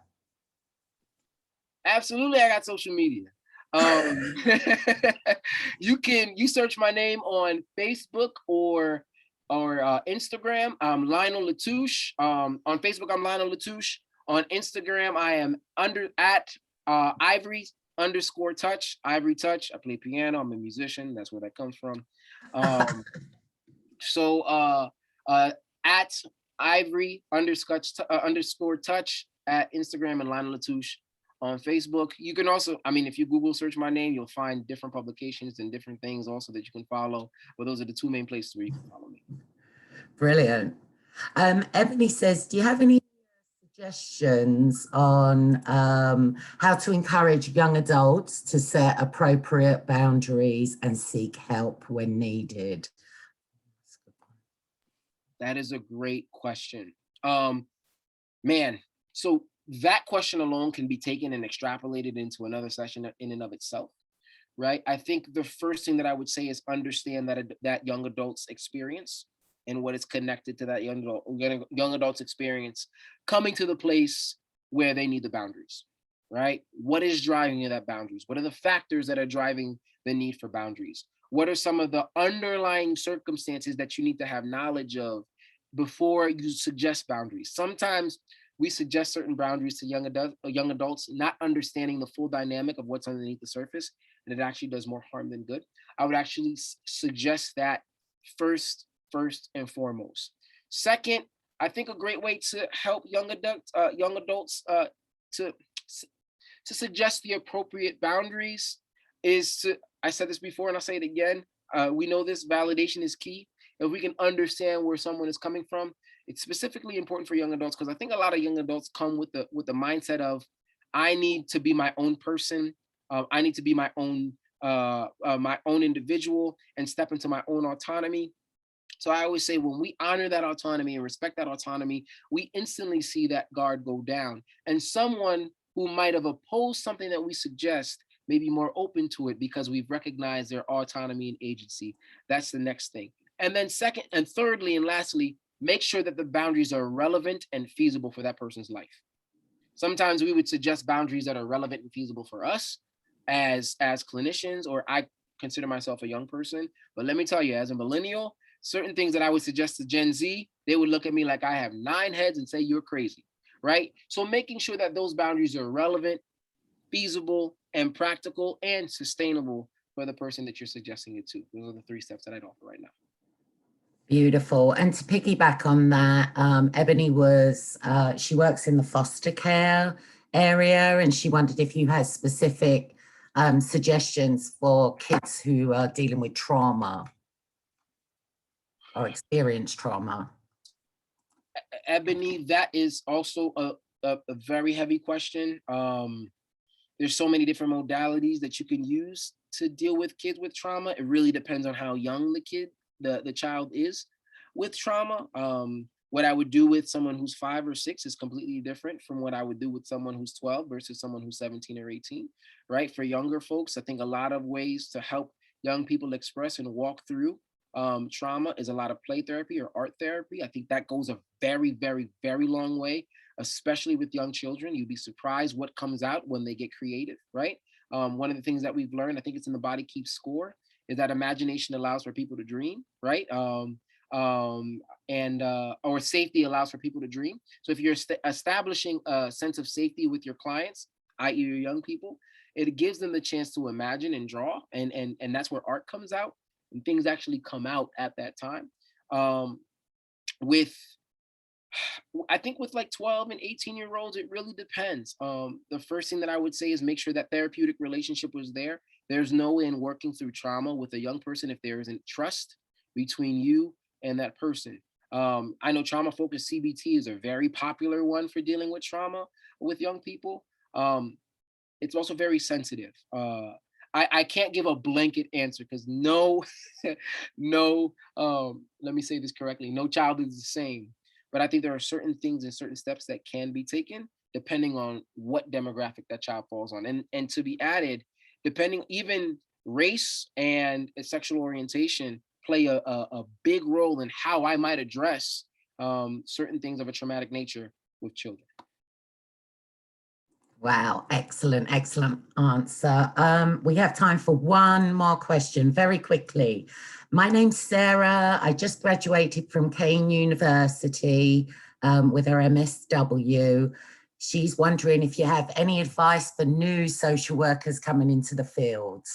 Speaker 4: Absolutely, I got social media. You search my name on Facebook or Instagram. I'm Lionel Latouche. On Facebook, I'm Lionel Latouche. On Instagram, I am at Ivory_touch, Ivory Touch. I play piano. I'm a musician. That's where that comes from. At Ivory_touch at Instagram, and Lionel Latouche on Facebook. You can also, I mean, if you Google search my name, you'll find different publications and different things also that you can follow. But those are the two main places where you can follow me.
Speaker 2: Brilliant. Ebony says, do you have any suggestions on how to encourage young adults to set appropriate boundaries and seek help when needed?
Speaker 4: That is a great question. Man, so that question alone can be taken and extrapolated into another session in and of itself, right? I think the first thing that I would say is understand that young adult's experience and what is connected to that young adult's experience, coming to the place where they need the boundaries, right? What is driving that boundaries? What are the factors that are driving the need for boundaries? What are some of the underlying circumstances that you need to have knowledge of before you suggest boundaries? Sometimes we suggest certain boundaries to young adults, not understanding the full dynamic of what's underneath the surface, and it actually does more harm than good. I would actually suggest that first and foremost. Second, I think a great way to help young adults to suggest the appropriate boundaries is to, I said this before and I'll say it again, we know this validation is key. If we can understand where someone is coming from, it's specifically important for young adults, because I think a lot of young adults come with the mindset of, I need to be my own person, I need to be my own individual and step into my own autonomy. So I always say, when we honor that autonomy and respect that autonomy, we instantly see that guard go down. And someone who might have opposed something that we suggest may be more open to it because we've recognized their autonomy and agency. That's the next thing. And then second and thirdly and lastly, make sure that the boundaries are relevant and feasible for that person's life. Sometimes we would suggest boundaries that are relevant and feasible for us as clinicians, or I consider myself a young person. But let me tell you, as a millennial, certain things that I would suggest to Gen Z, they would look at me like I have 9 heads and say, you're crazy, right? So making sure that those boundaries are relevant, feasible, and practical and sustainable for the person that you're suggesting it to. Those are the 3 steps that I'd offer right now.
Speaker 2: Beautiful. And to piggyback on that, Ebony she works in the foster care area, and she wondered if you had specific suggestions for kids who are dealing with trauma or experience trauma.
Speaker 4: Ebony, that is also a very heavy question. There's so many different modalities that you can use to deal with kids with trauma. It really depends on how young the child is with trauma. What I would do with someone who's 5 or 6 is completely different from what I would do with someone who's 12 versus someone who's 17 or 18, right? For younger folks, I think a lot of ways to help young people express and walk through trauma is a lot of play therapy or art therapy. I think that goes a very, very, very long way, especially with young children. You'd be surprised what comes out when they get creative, right? One of the things that we've learned, I think it's in The Body Keeps Score, is that imagination allows for people to dream, right? Or safety allows for people to dream. So if you're establishing a sense of safety with your clients, i.e. your young people, it gives them the chance to imagine and draw, and that's where art comes out, and things actually come out at that time. I think with like 12 and 18-year-olds, it really depends. The first thing that I would say is make sure that therapeutic relationship was there. There's no way in working through trauma with a young person if there isn't trust between you and that person. I know trauma-focused CBT is a very popular one for dealing with trauma with young people. It's also very sensitive. I can't give a blanket answer because let me say this correctly, no child is the same. But I think there are certain things and certain steps that can be taken depending on what demographic that child falls on. And to be added, depending, even race and sexual orientation play a big role in how I might address certain things of a traumatic nature with children.
Speaker 2: Wow, excellent answer. We have time for one more question very quickly. My name's Sarah. I just graduated from Kane University with her MSW. She's wondering if you have any advice for new social workers coming into the field.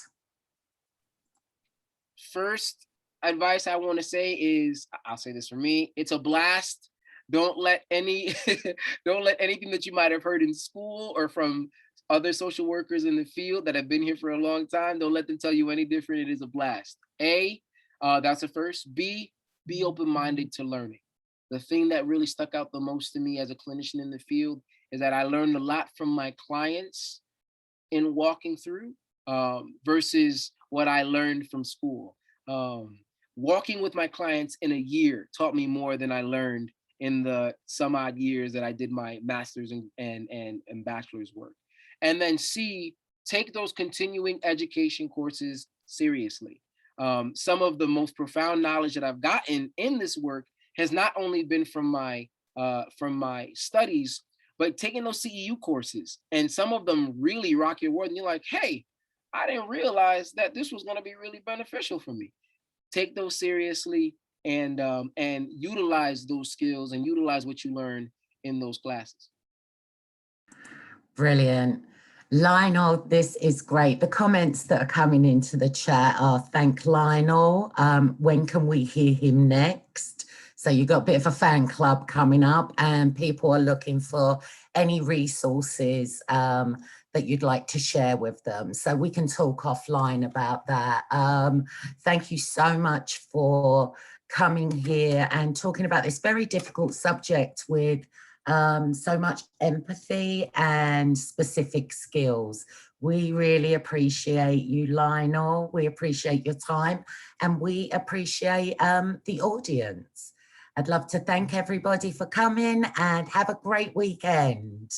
Speaker 4: First advice I want to say is, I'll say this for me, it's a blast. Don't let anything that you might have heard in school or from other social workers in the field that have been here for a long time, don't let them tell you any different. It is a blast. That's the first. B, be open-minded to learning. The thing that really stuck out the most to me as a clinician in the field is that I learned a lot from my clients in walking through versus what I learned from school. Walking with my clients in a year taught me more than I learned in the some odd years that I did my master's and bachelor's work. And then C, take those continuing education courses seriously. Some of the most profound knowledge that I've gotten in this work has not only been from my studies, but taking those CEU courses, and some of them really rock your world, and you're like, hey, I didn't realize that this was going to be really beneficial for me. Take those seriously, and utilize those skills and utilize what you learn in those classes.
Speaker 2: Brilliant. Lionel, this is great. The comments that are coming into the chat are thank Lionel. When can we hear him next? So you've got a bit of a fan club coming up, and people are looking for any resources that you'd like to share with them. So we can talk offline about that. Thank you so much for coming here and talking about this very difficult subject with so much empathy and specific skills. We really appreciate you, Lionel. We appreciate your time, and we appreciate the audience. I'd love to thank everybody for coming, and have a great weekend.